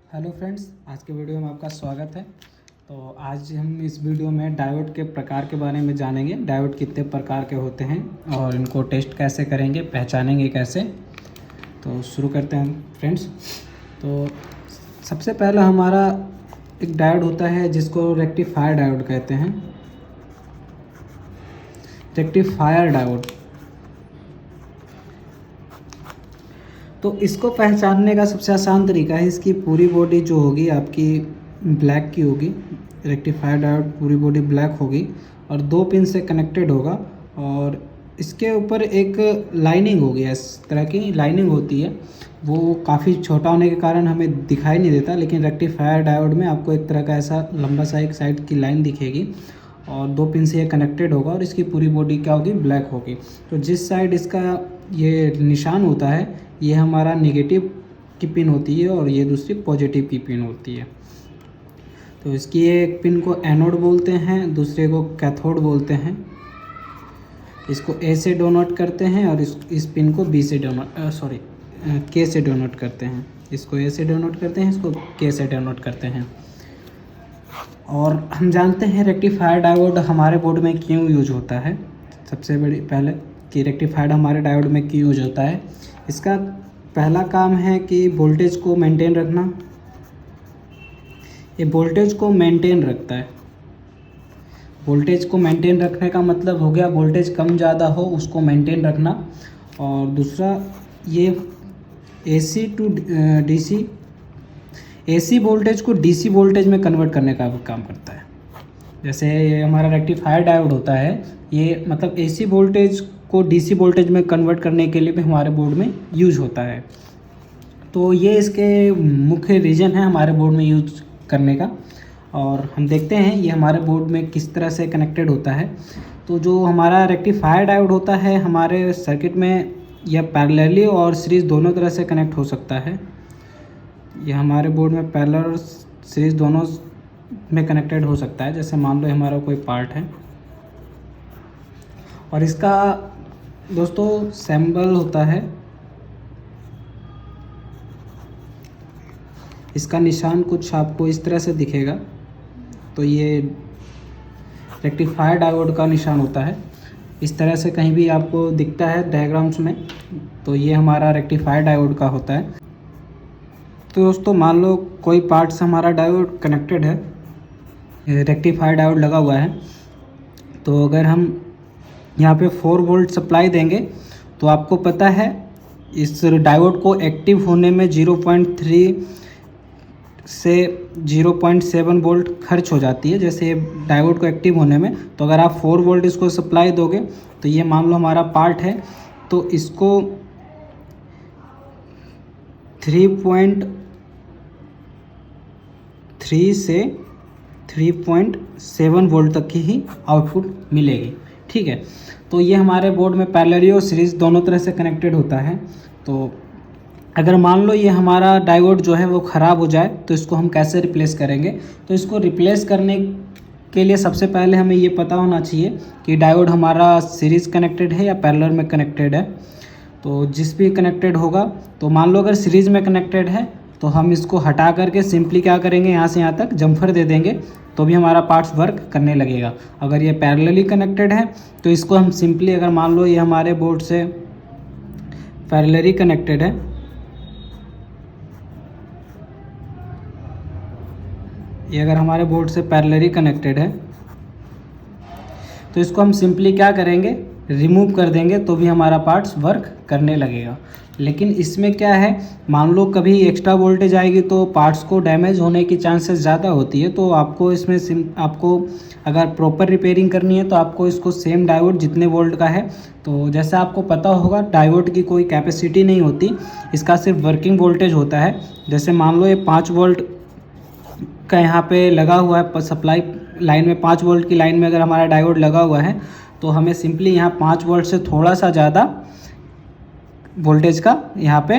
Hello friends, आज के video में आपका स्वागत है। तो आज हम इस वीडियो में डायोड के प्रकार के बारे में जानेंगे। डायोड कितने प्रकार के होते हैं और इनको टेस्ट कैसे करेंगे, पहचानेंगे कैसे। तो शुरू करते हैं फ्रेंड्स। तो सबसे पहला हमारा एक डायोड होता है जिसको रेक्टिफायर डायोड कहते हैं। रेक्टिफायर डायोड, तो इसको पहचानने का सबसे आसान तरीका है, इसकी पूरी बॉडी जो होगी आपकी ब्लैक की होगी। रेक्टिफायर डायोड पूरी बॉडी ब्लैक होगी और दो पिन से कनेक्टेड होगा और इसके ऊपर एक लाइनिंग होगी। इस तरह की लाइनिंग होती है, वो काफ़ी छोटा होने के कारण हमें दिखाई नहीं देता, लेकिन रेक्टिफायर डायोड में आपको एक तरह का ऐसा लंबा सा एक साइड की लाइन दिखेगी और दो पिन से ये कनेक्टेड होगा और इसकी पूरी बॉडी क्या होगी, ब्लैक होगी। तो जिस साइड इसका ये निशान होता है ये हमारा नेगेटिव की पिन होती है और ये दूसरी पॉजिटिव की पिन होती है। तो इसकी एक पिन को एनोड बोलते हैं, दूसरे को कैथोड बोलते हैं। इसको ए से डोनेट करते हैं और इस पिन को बी से के से डोनेट करते हैं। इसको ए से डोनेट करते हैं, इसको के से डोनेट करते हैं। और हम जानते हैं रेक्टिफायर डायोड हमारे बोर्ड में क्यों यूज होता है। सबसे बड़ी पहले कि रेक्टिफायर हमारे डायोड में क्यों यूज होता है। इसका पहला काम है कि वोल्टेज को मेंटेन रखना। ये वोल्टेज को मेंटेन रखता है। वोल्टेज को मेंटेन रखने का मतलब हो गया वोल्टेज कम ज़्यादा हो उसको मेंटेन रखना। और दूसरा ये AC to DC, AC voltage को डीसी वोल्टेज में कन्वर्ट करने का काम करता है। जैसे ये हमारा रेक्टिफायर डायोड होता है, ये मतलब एसी वोल्टेज को डीसी वोल्टेज में कन्वर्ट करने के लिए भी हमारे बोर्ड में यूज होता है। तो ये इसके मुख्य रीज़न है हमारे बोर्ड में यूज करने का। और हम देखते हैं ये हमारे बोर्ड में किस तरह से कनेक्टेड होता है। तो जो हमारा रेक्टिफायर डायोड होता है हमारे सर्किट में यह पैरेलली और सीरीज़ दोनों तरह से कनेक्ट हो सकता है। यह हमारे बोर्ड में पैरेलल और सीरीज़ दोनों में कनेक्टेड हो सकता है। जैसे मान लो हमारा कोई पार्ट है और इसका दोस्तों सिंबल होता है, इसका निशान कुछ आपको इस तरह से दिखेगा। तो ये रेक्टिफायर डायोड का निशान होता है, इस तरह से कहीं भी आपको दिखता है डायग्राम्स में, तो ये हमारा रेक्टिफायर डायोड का होता है। तो दोस्तों मान लो कोई पार्ट से हमारा डायोड कनेक्टेड है, रेक्टिफायर डायोड लगा हुआ है। तो अगर हम यहाँ पे 4 वोल्ट सप्लाई देंगे तो आपको पता है इस डायोड को एक्टिव होने में 0.3 से 0.7 वोल्ट खर्च हो जाती है। जैसे डायोड को एक्टिव होने में, तो अगर आप 4 वोल्ट इसको सप्लाई दोगे तो ये मान लो हमारा पार्ट है, तो इसको 3.3 से 3.7 वोल्ट तक की ही आउटपुट मिलेगी। ठीक है, तो ये हमारे बोर्ड में पैरेलली और सीरीज़ दोनों तरह से कनेक्टेड होता है। तो अगर मान लो ये हमारा डायोड जो है वो ख़राब हो जाए तो इसको हम कैसे रिप्लेस करेंगे। तो इसको रिप्लेस करने के लिए सबसे पहले हमें ये पता होना चाहिए कि डायोड हमारा सीरीज़ कनेक्टेड है या पैरेलल में कनेक्टेड है। तो जिस भी कनेक्टेड होगा, तो मान लो अगर सीरीज़ में कनेक्टेड है तो हम इसको हटा करके सिंपली क्या करेंगे, यहाँ से यहाँ तक जम्फर दे देंगे तो भी हमारा पार्ट्स वर्क करने लगेगा। अगर ये पैरेलली कनेक्टेड है तो इसको हम सिंपली, अगर मान लो ये हमारे बोर्ड से पैरेलली कनेक्टेड है, ये अगर हमारे बोर्ड से पैरेलली कनेक्टेड है तो इसको हम सिंपली क्या करेंगे, रिमूव कर देंगे तो भी हमारा पार्ट्स वर्क करने लगेगा। लेकिन इसमें क्या है, मान लो कभी एक्स्ट्रा वोल्टेज आएगी तो पार्ट्स को डैमेज होने की चांसेस ज़्यादा होती है। तो आपको इसमें आपको अगर प्रॉपर रिपेयरिंग करनी है तो आपको इसको सेम डायोड जितने वोल्ट का है, तो जैसा आपको पता होगा डायोड की कोई कैपेसिटी नहीं होती, इसका सिर्फ वर्किंग वोल्टेज होता है। जैसे मान लो ये 5 वोल्ट का यहाँ पे लगा हुआ है सप्लाई लाइन में, 5 वोल्ट की लाइन में अगर हमारा डायोड लगा हुआ है तो हमें सिंपली यहाँ 5 वोल्ट से थोड़ा सा ज़्यादा वोल्टेज का यहाँ पे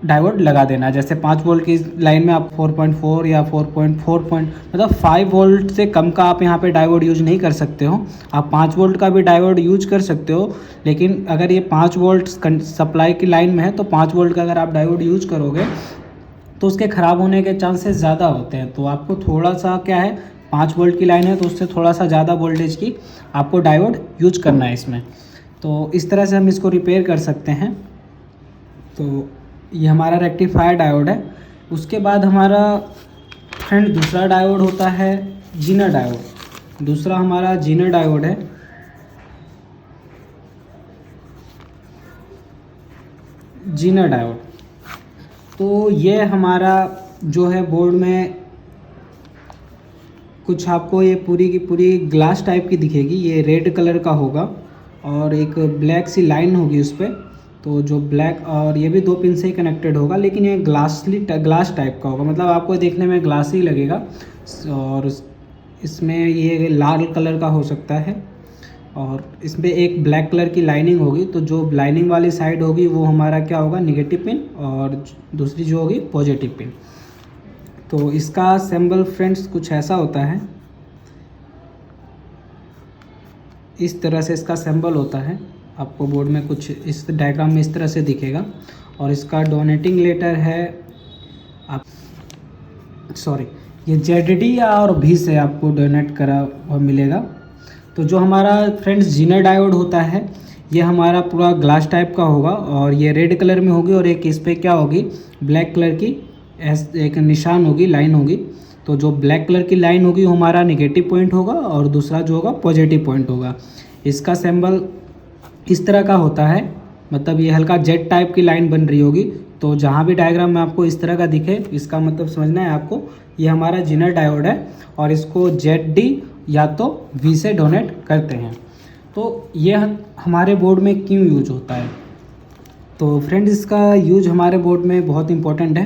डायोड लगा देना। जैसे 5 वोल्ट की लाइन में आप 4.4 या 4.4 मतलब 5 वोल्ट से कम का आप यहाँ पे डायोड यूज नहीं कर सकते हो। आप 5 वोल्ट का भी डायोड यूज कर सकते हो, लेकिन अगर ये 5 वोल्ट सप्लाई की लाइन में है तो 5 वोल्ट का अगर आप डायोड यूज करोगे तो उसके ख़राब होने के चांसेस ज़्यादा होते हैं। तो आपको थोड़ा सा क्या है, 5 वोल्ट की लाइन है तो उससे थोड़ा सा ज़्यादा वोल्टेज की आपको डायोड यूज करना है इसमें। तो इस तरह से हम इसको रिपेयर कर सकते हैं। तो ये हमारा रेक्टिफायर डायोड है। उसके बाद हमारा फ्रेंड दूसरा डायोड होता है जीनर डायोड। दूसरा हमारा जीनर डायोड है। जीनर डायोड तो ये हमारा जो है बोर्ड में कुछ आपको ये पूरी की पूरी ग्लास टाइप की दिखेगी। ये रेड कलर का होगा और एक ब्लैक सी लाइन होगी उस पर। तो जो ब्लैक, और ये भी 2 पिन से ही कनेक्टेड होगा, लेकिन ये ग्लास टाइप का होगा, मतलब आपको देखने में ग्लास ही लगेगा। और इसमें ये लाल कलर का हो सकता है और इसमें एक ब्लैक कलर की लाइनिंग होगी। तो जो लाइनिंग वाली साइड होगी वो हमारा क्या होगा, नेगेटिव पिन, और दूसरी जो होगी पॉजिटिव पिन। तो इसका सिंबल फ्रेंड्स कुछ ऐसा होता है, इस तरह से इसका सिंबल होता है। आपको बोर्ड में कुछ इस डायग्राम में इस तरह से दिखेगा। और इसका डोनेटिंग लेटर है ये ZD और भी से आपको डोनेट करा हुआ मिलेगा। तो जो हमारा फ्रेंड्स जीनर डायोड होता है ये हमारा पूरा ग्लास टाइप का होगा और ये रेड कलर में होगी और एक इस पर क्या होगी, ब्लैक कलर की एक निशान होगी, लाइन होगी। तो जो ब्लैक कलर की लाइन होगी वो हमारा नेगेटिव पॉइंट होगा और दूसरा जो होगा पॉजिटिव पॉइंट होगा। इसका सिंबल इस तरह का होता है, मतलब ये हल्का जेड टाइप की लाइन बन रही होगी। तो जहाँ भी डायग्राम में आपको इस तरह का दिखे, इसका मतलब समझना है आपको ये हमारा जीनर डायोड है और इसको ZD या तो V से डोनेट करते हैं। तो ये हमारे बोर्ड में क्यों यूज होता है, तो फ्रेंड्स इसका यूज हमारे बोर्ड में बहुत इंपॉर्टेंट है।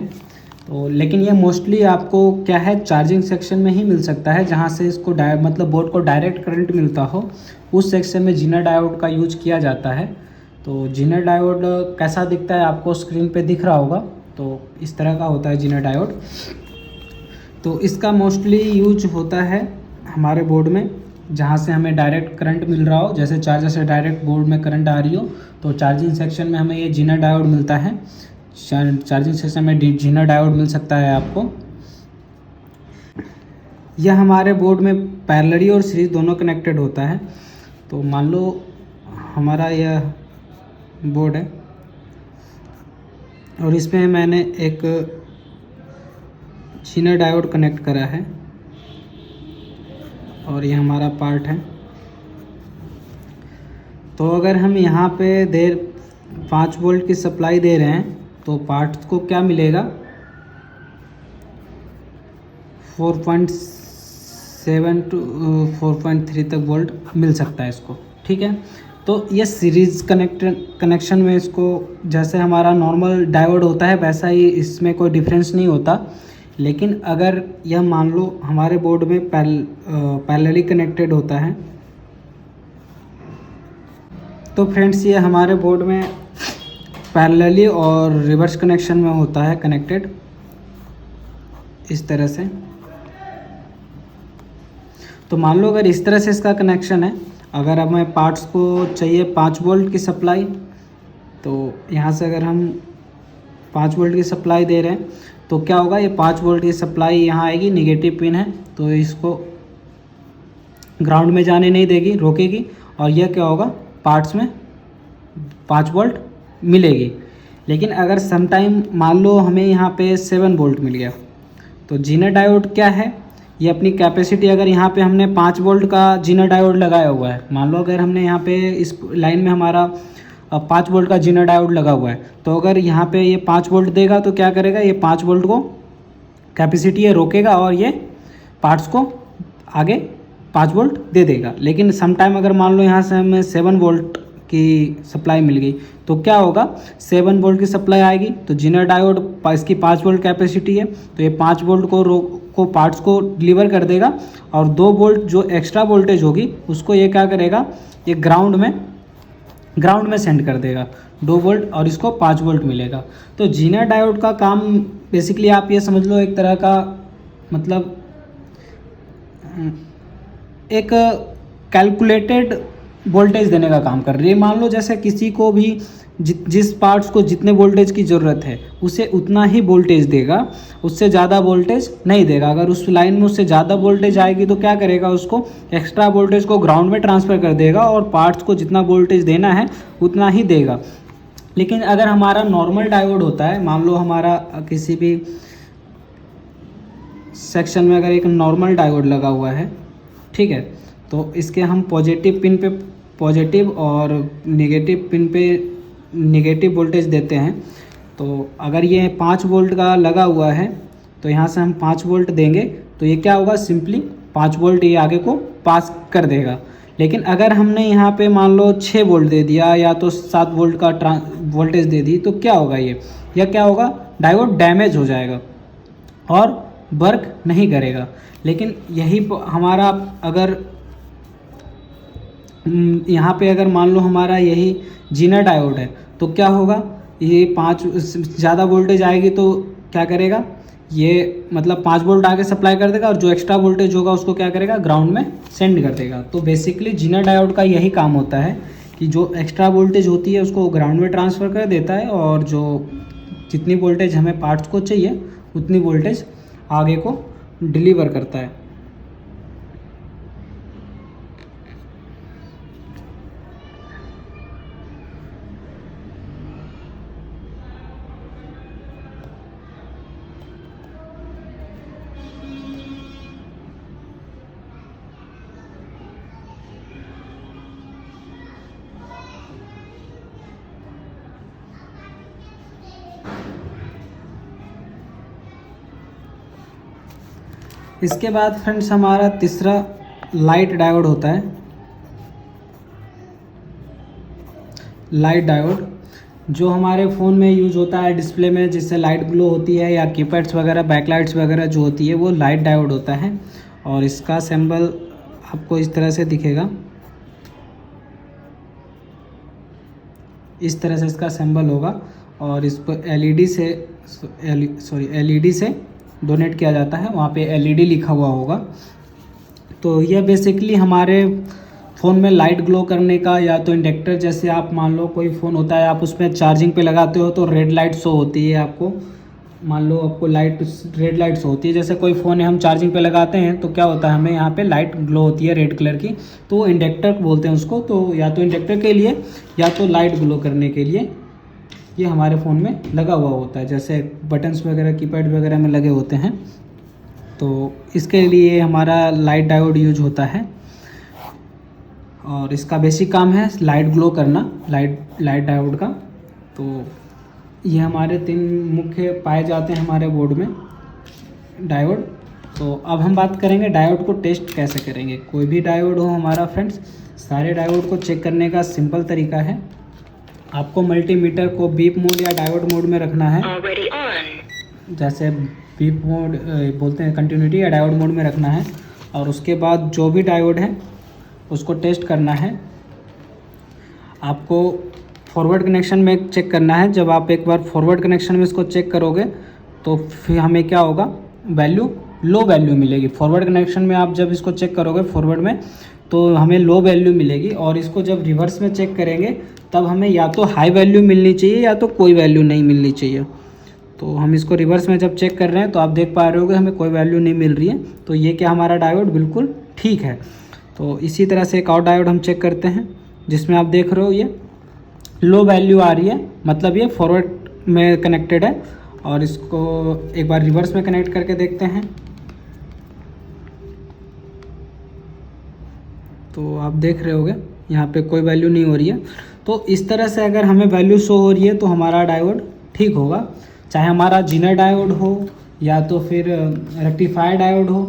तो लेकिन ये मोस्टली आपको क्या है, चार्जिंग सेक्शन में ही मिल सकता है, जहाँ से इसको मतलब बोर्ड को डायरेक्ट करंट मिलता हो, उस सेक्शन में जीनर डायोड का यूज किया जाता है। तो जीनर डायोड कैसा दिखता है आपको स्क्रीन पे दिख रहा होगा। तो इस तरह का होता है जीनर डायोड। तो इसका मोस्टली यूज होता है हमारे बोर्ड में जहाँ से हमें डायरेक्ट करंट मिल रहा हो, जैसे चार्जर से डायरेक्ट बोर्ड में करंट आ रही हो, तो चार्जिंग सेक्शन में हमें ये जीनर डायोड मिलता है। चार्जिंग सेक्शन में जीनर डायोड मिल सकता है आपको। यह हमारे बोर्ड में पैरेलली और सीरीज दोनों कनेक्टेड होता है। तो मान लो हमारा यह बोर्ड है और इसमें मैंने एक जीनर डायोड कनेक्ट करा है और ये हमारा पार्ट है। तो अगर हम यहाँ पे 5 वोल्ट की सप्लाई दे रहे हैं तो पार्ट को क्या मिलेगा, 4.7 टू 4.3 तक वोल्ट मिल सकता है इसको, ठीक है। तो ये सीरीज़ कनेक्शन में इसको जैसे हमारा नॉर्मल डायोड होता है वैसा ही इसमें कोई डिफरेंस नहीं होता। लेकिन अगर यह मान लो हमारे बोर्ड में पैरेलली कनेक्टेड होता है, तो फ्रेंड्स ये हमारे बोर्ड में पैरेलली और रिवर्स कनेक्शन में होता है कनेक्टेड इस तरह से। तो मान लो अगर इस तरह से इसका कनेक्शन है, अगर हमें पार्ट्स को चाहिए 5 वोल्ट की सप्लाई, तो यहाँ से अगर हम 5 वोल्ट की सप्लाई दे रहे हैं तो क्या होगा, ये 5 वोल्ट की सप्लाई यहाँ आएगी, नेगेटिव पिन है तो इसको ग्राउंड में जाने नहीं देगी, रोकेगी, और यह क्या होगा, पार्ट्स में 5 वोल्ट मिलेगी। लेकिन अगर सम टाइम मान लो हमें यहाँ पे 7 वोल्ट मिल गया, तो जीनर डायोड क्या है, ये अपनी कैपेसिटी, अगर यहाँ पे हमने 5 वोल्ट का जीनर डायोड लगाया हुआ है, मान लो अगर हमने यहाँ पे इस लाइन में हमारा 5 वोल्ट का जीनर डायोड लगा हुआ है, तो अगर यहाँ पे ये 5 वोल्ट देगा तो क्या करेगा, ये 5 वोल्ट को कैपेसिटी ये रोकेगा और ये पार्ट्स को आगे 5 वोल्ट दे देगा। लेकिन सम टाइम अगर मान लो यहाँ से हमें 7 वोल्ट की सप्लाई मिल गई तो क्या होगा, 7 वोल्ट की सप्लाई आएगी तो जीनर डायोड, इसकी 5 वोल्ट कैपेसिटी है तो ये 5 वोल्ट को पार्ट्स को डिलीवर कर देगा, और 2 वोल्ट जो एक्स्ट्रा वोल्टेज होगी उसको ये क्या करेगा, ये ग्राउंड में सेंड कर देगा 2 वोल्ट, और इसको 5 वोल्ट मिलेगा। तो जीनर डायोड का काम बेसिकली आप ये समझ लो एक तरह का, मतलब एक कैलकुलेटेड वोल्टेज देने का काम कर रही है। मान लो जैसे किसी को भी जिस पार्ट्स को जितने वोल्टेज की ज़रूरत है उसे उतना ही वोल्टेज देगा, उससे ज़्यादा वोल्टेज नहीं देगा। अगर उस लाइन में उससे ज़्यादा वोल्टेज आएगी तो क्या करेगा, उसको एक्स्ट्रा वोल्टेज को ग्राउंड में ट्रांसफ़र कर देगा और पार्ट्स को जितना वोल्टेज देना है उतना ही देगा। लेकिन अगर हमारा नॉर्मल डायोड होता है, मान लो हमारा किसी भी सेक्शन में अगर एक नॉर्मल डायोड लगा हुआ है, ठीक है, तो इसके हम पॉजिटिव पिन पे पॉजिटिव और नेगेटिव पिन पे नेगेटिव वोल्टेज देते हैं। तो अगर ये 5 वोल्ट का लगा हुआ है तो यहाँ से हम 5 वोल्ट देंगे तो ये क्या होगा, सिंपली 5 वोल्ट ये आगे को पास कर देगा। लेकिन अगर हमने यहाँ पे मान लो 6 वोल्ट दे दिया या तो 7 वोल्ट का वोल्टेज दे दी तो क्या होगा, यह क्या होगा, डायोड डैमेज हो जाएगा और वर्क नहीं करेगा। लेकिन यही हमारा अगर यहाँ पे अगर मान लो हमारा यही जीना डायोड है तो क्या होगा, ये 5 ज़्यादा वोल्टेज आएगी तो क्या करेगा, ये मतलब 5 वोल्ट आगे सप्लाई कर देगा और जो एक्स्ट्रा वोल्टेज होगा उसको क्या करेगा, ग्राउंड में सेंड कर देगा। तो बेसिकली जीना डायोड का यही काम होता है कि जो एक्स्ट्रा वोल्टेज होती है उसको ग्राउंड में ट्रांसफ़र कर देता है और जो जितनी वोल्टेज हमें पार्ट्स को चाहिए उतनी वोल्टेज आगे को डिलीवर करता है। इसके बाद फ्रेंड्स हमारा तीसरा लाइट डायोड होता है। लाइट डायोड जो हमारे फ़ोन में यूज़ होता है डिस्प्ले में, जिससे लाइट ग्लो होती है, या कीपैड्स वगैरह बैकलाइट्स वगैरह जो होती है वो लाइट डायोड होता है। और इसका सिंबल आपको इस तरह से दिखेगा, इस तरह से इसका सिंबल होगा और इस पर एलईडी से डोनेट किया जाता है, वहाँ पे एलईडी लिखा हुआ होगा। तो यह बेसिकली हमारे फ़ोन में लाइट ग्लो करने का, या तो इंडक्टर जैसे आप मान लो कोई फ़ोन होता है आप उसमें चार्जिंग पे लगाते हो तो रेड लाइट शो होती है आपको, मान लो आपको रेड लाइट शो होती है। जैसे कोई फ़ोन है हम चार्जिंग पे लगाते हैं तो क्या होता है, हमें यहाँ पे लाइट ग्लो होती है रेड कलर की, तो इंडक्टर बोलते हैं उसको। तो या तो इंडक्टर के लिए या तो लाइट ग्लो करने के लिए ये हमारे फ़ोन में लगा हुआ होता है, जैसे बटन्स वगैरह कीपैड वगैरह में लगे होते हैं। तो इसके लिए हमारा लाइट डायोड यूज होता है और इसका बेसिक काम है लाइट ग्लो करना, लाइट डायोड का। तो ये हमारे 3 मुख्य पाए जाते हैं हमारे बोर्ड में डायोड। तो अब हम बात करेंगे डायोड को टेस्ट कैसे करेंगे। कोई भी डायोड हो हमारा फ्रेंड्स, सारे डायोड को चेक करने का सिंपल तरीका है, आपको मल्टीमीटर को बीप मोड या डायोड मोड में रखना है। जैसे बीप मोड बोलते हैं कंटिन्यूटी, या डायोड मोड में रखना है और उसके बाद जो भी डायोड है उसको टेस्ट करना है। आपको फॉरवर्ड कनेक्शन में चेक करना है। जब आप एक बार फॉरवर्ड कनेक्शन में इसको चेक करोगे तो फिर हमें क्या होगा, लो वैल्यू मिलेगी। फॉरवर्ड कनेक्शन में आप जब इसको चेक करोगे फॉरवर्ड में तो हमें लो वैल्यू मिलेगी, और इसको जब रिवर्स में चेक करेंगे तब हमें या तो हाई वैल्यू मिलनी चाहिए या तो कोई वैल्यू नहीं मिलनी चाहिए। तो हम इसको रिवर्स में जब चेक कर रहे हैं तो आप देख पा रहे हो कि हमें कोई वैल्यू नहीं मिल रही है। तो ये क्या, हमारा डायोड बिल्कुल ठीक है। तो इसी तरह से एक और डायोड हम चेक करते हैं जिसमें आप देख रहे हो ये लो वैल्यू आ रही है, मतलब ये फॉरवर्ड में कनेक्टेड है। और इसको एक बार रिवर्स में कनेक्ट करके देखते हैं तो आप देख रहे होगे यहाँ पे कोई वैल्यू नहीं हो रही है। तो इस तरह से अगर हमें वैल्यू शो हो रही है तो हमारा डायोड ठीक होगा, चाहे हमारा जीनर डायोड हो या तो फिर रेक्टिफायर डायोड हो।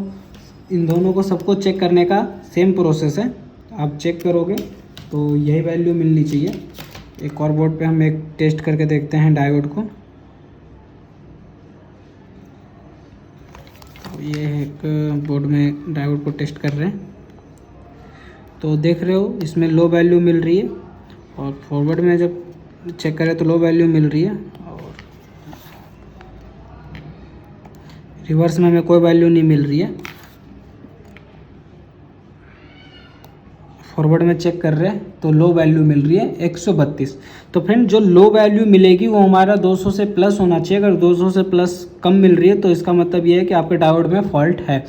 इन दोनों को सबको चेक करने का सेम प्रोसेस है। आप चेक करोगे तो यही वैल्यू मिलनी चाहिए। एक और बोर्ड पे हम एक टेस्ट करके देखते हैं डायोड को। तो ये एक बोर्ड में डायोड को टेस्ट कर रहे हैं तो देख रहे हो इसमें लो वैल्यू मिल रही है, और फॉरवर्ड में जब चेक करें तो लो वैल्यू मिल रही है, और रिवर्स में हमें कोई वैल्यू नहीं मिल रही है। फॉरवर्ड में चेक कर रहे हैं तो लो वैल्यू मिल रही है 132। तो फ्रेंड जो लो वैल्यू मिलेगी वो हमारा 200 से प्लस होना चाहिए। अगर 200 से प्लस कम मिल रही है तो इसका मतलब ये है कि आपके डायोड में फॉल्ट है।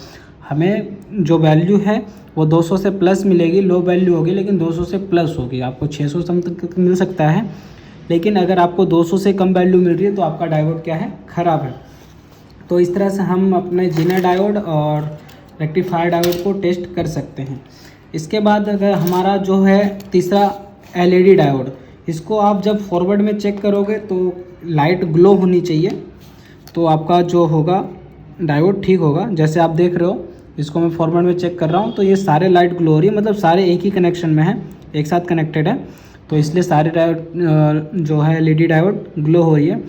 हमें जो वैल्यू है वो 200 से प्लस मिलेगी, लो वैल्यू होगी लेकिन 200 से प्लस होगी। आपको 600 समथिंग तक मिल सकता है, लेकिन अगर आपको 200 से कम वैल्यू मिल रही है तो आपका डायोड क्या है, ख़राब है। तो इस तरह से हम अपने जीना डायोड और रेक्टिफायर डायोड को टेस्ट कर सकते हैं। इसके बाद अगर हमारा जो है तीसरा एलईडी डायोड, इसको आप जब फॉरवर्ड में चेक करोगे तो लाइट ग्लो होनी चाहिए, तो आपका जो होगा डायोड ठीक होगा। जैसे आप देख रहे हो, इसको मैं फॉरवर्ड में चेक कर रहा हूँ तो ये सारे लाइट ग्लो हो रही है, मतलब सारे एक ही कनेक्शन में है, एक साथ कनेक्टेड है, तो इसलिए सारे डायोड जो है एलईडी डायोड ग्लो हो रही है।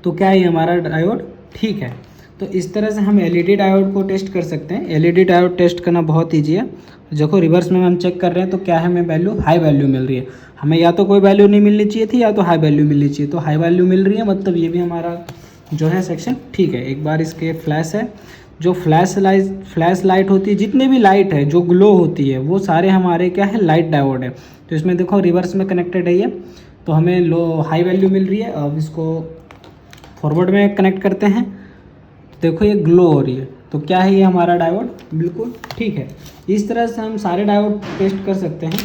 तो क्या ये हमारा डायोड ठीक है। तो इस तरह से हम एलईडी डायोड को टेस्ट कर सकते हैं। एलईडी डायोड टेस्ट करना बहुत ईजी है। देखो रिवर्स में हम चेक कर रहे हैं तो क्या है, हमें वैल्यू हाई वैल्यू मिल रही है। हमें या तो कोई वैल्यू नहीं मिलनी चाहिए थी या तो हाई वैल्यू मिलनी चाहिए, तो हाई वैल्यू मिल रही है, मतलब ये भी हमारा जो है सेक्शन ठीक है। एक बार इसके फ्लैश है, जो फ्लैश लाइट होती है, जितने भी लाइट है जो ग्लो होती है वो सारे हमारे क्या है, लाइट डायोड है। तो इसमें देखो रिवर्स में कनेक्टेड है ये, तो हमें लो हाई वैल्यू मिल रही है। अब इसको फॉरवर्ड में कनेक्ट करते हैं, देखो ये ग्लो हो रही है, तो क्या है, ये हमारा डायोड बिल्कुल ठीक है। इस तरह से हम सारे डायोड टेस्ट कर सकते हैं।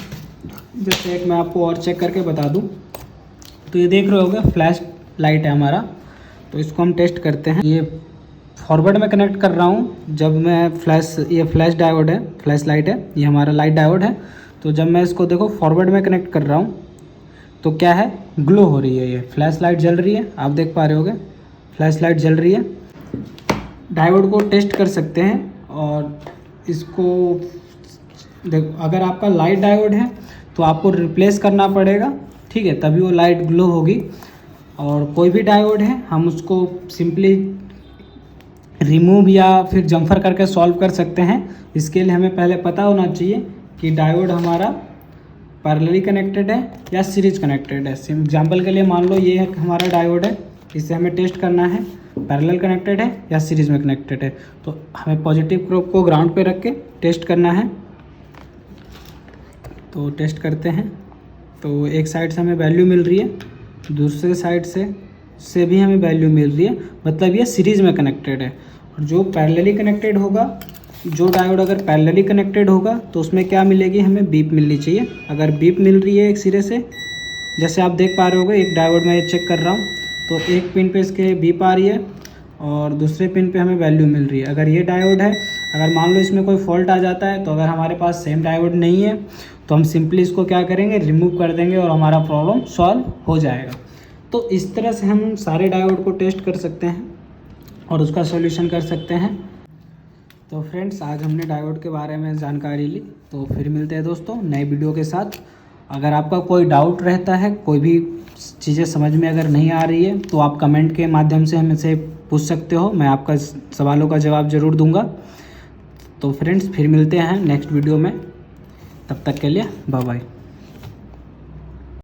जैसे एक मैं आपको और चेक करके बता दूं, तो ये देख रहे होगे फ्लैश लाइट है हमारा, तो इसको हम टेस्ट करते हैं। ये फॉरवर्ड में कनेक्ट कर रहा हूँ, जब मैं ये फ्लैश डायोड है, फ्लैश लाइट है, ये हमारा लाइट डायोड है। तो जब मैं इसको देखो फॉरवर्ड में कनेक्ट कर रहा हूँ तो क्या है, ग्लो हो रही है, ये फ्लैश लाइट जल रही है, आप देख पा रहे होगे फ्लैश लाइट जल रही है। डायोड को टेस्ट कर सकते हैं और इसको देखो, अगर आपका लाइट डायोड है तो आपको रिप्लेस करना पड़ेगा, ठीक है, तभी वो लाइट ग्लो होगी। और कोई भी डायोड है हम उसको सिंपली रिमूव या फिर जम्फर करके सॉल्व कर सकते हैं। इसके लिए हमें पहले पता होना चाहिए कि डायोड हमारा पैरेलली कनेक्टेड है या सीरीज कनेक्टेड है। एग्जांपल के लिए मान लो ये हमारा डायोड है, इससे हमें टेस्ट करना है पैरेलल कनेक्टेड है या सीरीज में कनेक्टेड है। तो हमें पॉजिटिव प्रोब को ग्राउंड पे रख के टेस्ट करना है। तो टेस्ट करते हैं, तो एक साइड से हमें वैल्यू मिल रही है, दूसरे साइड से भी हमें वैल्यू मिल रही है, मतलब ये सीरीज़ में कनेक्टेड है। और जो पैरेलली कनेक्टेड होगा, जो डायोड अगर पैरेलली कनेक्टेड होगा तो उसमें क्या मिलेगी, हमें बीप मिलनी चाहिए। अगर बीप मिल रही है एक सिरे से, जैसे आप देख पा रहे होगे, एक डायोड में चेक कर रहा हूँ तो एक पिन पे इसके बीप आ रही है और दूसरे पिन पे हमें वैल्यू मिल रही है। अगर ये डायोड है, अगर मान लो इसमें कोई फॉल्ट आ जाता है, तो अगर हमारे पास सेम डायोड नहीं है तो हम सिंपली इसको क्या करेंगे, रिमूव कर देंगे और हमारा प्रॉब्लम सॉल्व हो जाएगा। तो इस तरह से हम सारे डायोड को टेस्ट कर सकते हैं और उसका सॉल्यूशन कर सकते हैं। तो फ्रेंड्स, आज हमने डायोड के बारे में जानकारी ली, तो फिर मिलते हैं दोस्तों नए वीडियो के साथ। अगर आपका कोई डाउट रहता है, कोई भी चीज़ें समझ में अगर नहीं आ रही है तो आप कमेंट के माध्यम से हमसे पूछ सकते हो, मैं आपका सवालों का जवाब ज़रूर दूंगा। तो फ्रेंड्स, फिर मिलते हैं नेक्स्ट वीडियो में, तब तक के लिए बाय बाय।